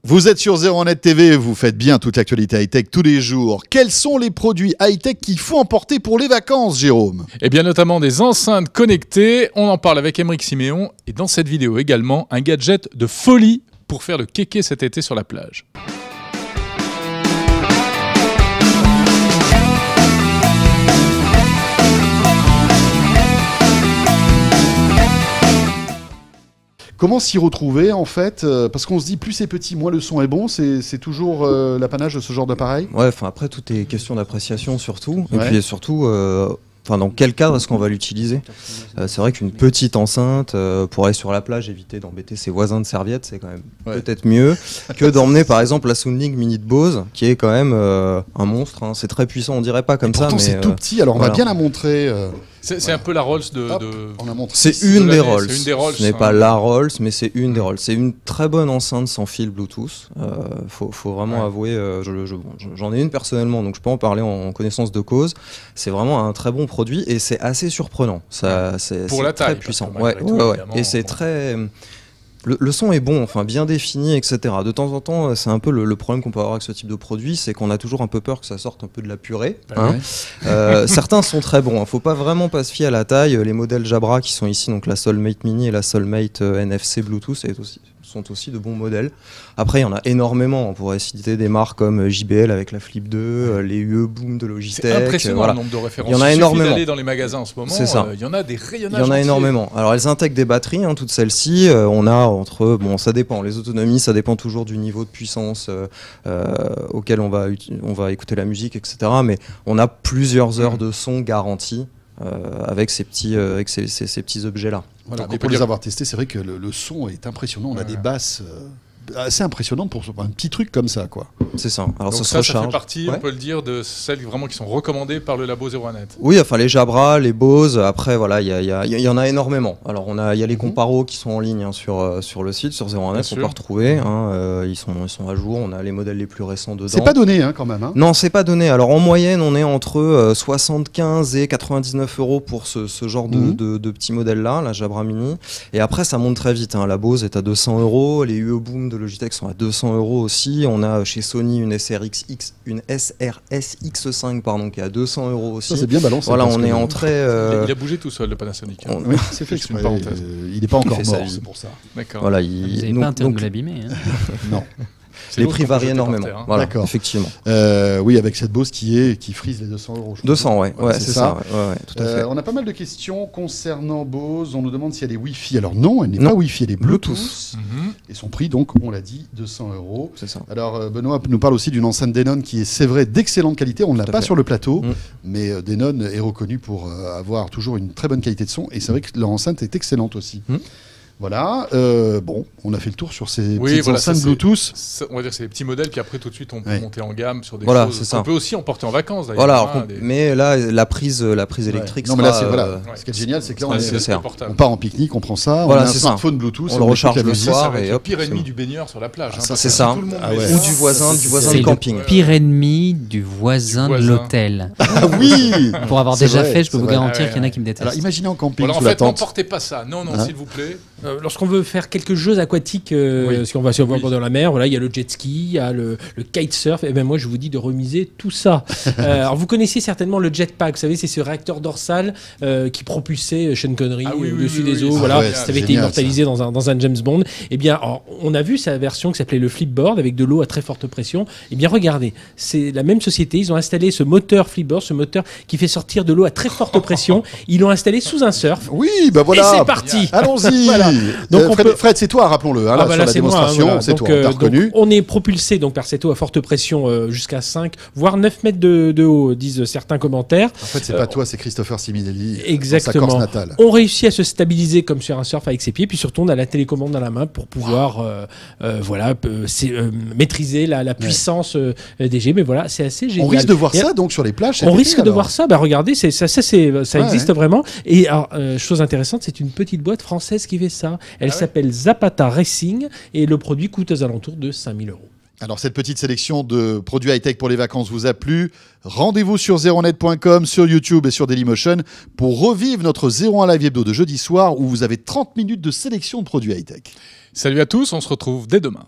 Vous êtes sur ZeroNet TV, vous faites bien toute l'actualité high-tech tous les jours. Quels sont les produits high-tech qu'il faut emporter pour les vacances, Jérôme? Eh bien notamment des enceintes connectées, on en parle avec Aymeric Siméon et dans cette vidéo également un gadget de folie pour faire le kéké cet été sur la plage. Comment s'y retrouver en fait? Parce qu'on se dit plus c'est petit, moins le son est bon, c'est toujours l'apanage de ce genre d'appareil? Ouais, enfin après tout est question d'appréciation surtout, Ouais. et puis surtout, dans quel cadre est-ce qu'on va l'utiliser? C'est vrai qu'une petite enceinte pour aller sur la plage, éviter d'embêter ses voisins de serviettes, c'est quand même peut-être mieux que d'emmener par exemple la Soundlink Mini de Bose, qui est quand même un monstre, hein. C'est très puissant, on dirait pas comme ça, Pourtant mais c'est tout petit, alors on va bien la montrer. C'est un peu la Rolls de... On la montre. C'est une des Rolls. C'est une des Rolls, Ce n'est hein. pas la Rolls, mais c'est une des Rolls. C'est une très bonne enceinte sans fil Bluetooth. Faut vraiment avouer, j'en ai une personnellement, donc je peux en parler en connaissance de cause. C'est vraiment un très bon produit et c'est assez surprenant. C'est Pour la taille, très puissant. parce que malgré tout, évidemment, Et c'est très... Le son est bon, enfin bien défini, etc. De temps en temps, c'est un peu le problème qu'on peut avoir avec ce type de produit, c'est qu'on a toujours un peu peur que ça sorte un peu de la purée. Certains sont très bons, faut pas se fier à la taille. Les modèles Jabra qui sont ici, donc la Soulmate Mini et la Soulmate NFC Bluetooth, sont aussi de bons modèles. Après, il y en a énormément. On pourrait citer des marques comme JBL avec la Flip 2, les UE Boom de Logitech. C'est impressionnant le nombre de références. Il y en a énormément. D'aller dans les magasins en ce moment. C'est ça. Il y en a des rayonnages. Il y en a entiers. énormément. Alors elles intègrent des batteries, toutes celles-ci. On a entre, ça dépend. Les autonomies, ça dépend toujours du niveau de puissance auquel on va écouter la musique, etc. Mais on a plusieurs heures de son garanties. Avec ces petits objets-là. Voilà, pour les avoir testés, c'est vrai que le son est impressionnant. On a des basses assez impressionnantes pour un petit truc comme ça, quoi. C'est ça. Alors donc ça fait partie, on peut le dire, de celles vraiment qui sont recommandées par le labo ZeroNet. Oui, enfin les Jabra, les Bose. Après, voilà, il y en a énormément. Alors il y a les comparos qui sont en ligne sur le site, sur ZeroNet, on peut retrouver. Ils sont à jour. On a les modèles les plus récents dedans. C'est pas donné, quand même. Non, c'est pas donné. Alors en moyenne, on est entre 75 et 99 € pour ce genre de petits modèles-là, la Jabra Mini. Et après, ça monte très vite. La Bose est à 200 €. Les UE Boom de Logitech sont à 200 € aussi. On a chez Sony une SRS X5 qui est à 200 € aussi. Ça, c'est bien balancé. Voilà, on est entré. Il a bougé tout seul, le Panasonic. Oui, c'est fait. Une parenthèse. Il n'est pas encore mort, c'est pour ça. D'accord. Voilà, vous n'avez pas intérêt de l'abîmer. Non. Les prix varient énormément. Voilà, d'accord. Effectivement. Oui, avec cette Bose qui frise les 200 €. 200, ouais, c'est ça. Tout à fait. On a pas mal de questions concernant Bose. On nous demande si elle est Wi-Fi. Alors non, elle n'est pas Wi-Fi, elle est Bluetooth. Et son prix, donc, on l'a dit, 200 €. C'est ça. Alors Benoît nous parle aussi d'une enceinte Denon qui est, c'est vrai, d'excellente qualité. On ne l'a pas sur le plateau, mais Denon est reconnu pour avoir toujours une très bonne qualité de son. Et c'est vrai que leur enceinte est excellente aussi. Voilà, on a fait le tour sur ces petites enceintes Bluetooth. On va dire que c'est des petits modèles, puis après tout de suite on peut monter en gamme sur des choses qu'on peut aussi emporter en vacances d'ailleurs. Voilà, mais là la prise électrique non, mais là, ce qui est génial, c'est que là on part en pique-nique, on prend ça, voilà, on a un smartphone Bluetooth, on le recharge le soir et le pire ennemi du baigneur sur la plage. C'est ça, ou du voisin de camping. Le pire ennemi du voisin de l'hôtel. Ah oui. Pour avoir déjà fait, je peux vous garantir qu'il y en a qui me détestent. Alors imaginez en camping sous la tente. n'emportez pas ça, non, s'il vous plaît. Lorsqu'on veut faire quelques jeux aquatiques, si on va se voir dans la mer, voilà, il y a le jet ski, il y a le kitesurf, et ben moi je vous dis de remiser tout ça. Alors vous connaissez certainement le jetpack, vous savez, c'est ce réacteur dorsal qui propulsait Sean Connery au-dessus des eaux, voilà, ça avait été immortalisé dans un James Bond. Et bien, alors, on a vu sa version qui s'appelait le Flipboard avec de l'eau à très forte pression. Et bien regardez, c'est la même société, ils ont installé ce moteur Flipboard, ce moteur qui fait sortir de l'eau à très forte pression. Ils l'ont installé sous un surf. Oui, ben voilà. Et c'est parti. Allons-y. Voilà. Donc Fred, c'est toi, rappelons-le, sur la démonstration, c'est toi, on t'a reconnu. On est propulsé par cette eau à forte pression jusqu'à 5, voire 9 mètres de haut, disent certains commentaires. En fait, c'est pas toi, c'est Christopher Siminelli. Exactement. Dans sa Corse natale. On réussit à se stabiliser comme sur un surf avec ses pieds, puis surtout on a la télécommande dans la main pour pouvoir maîtriser la puissance des jets. Mais voilà, c'est assez génial. On risque de voir ça donc sur les plages. On risque de voir ça. Regardez, ça existe vraiment. Et alors, chose intéressante, c'est une petite boîte française qui fait ça. Elle s'appelle Zapata Racing et le produit coûte aux alentours de 5 000 €. Alors cette petite sélection de produits high-tech pour les vacances vous a plu? Rendez-vous sur zeronet.com, sur YouTube et sur Dailymotion pour revivre notre 01 Live Hebdo de jeudi soir où vous avez 30 minutes de sélection de produits high-tech. Salut à tous, on se retrouve dès demain.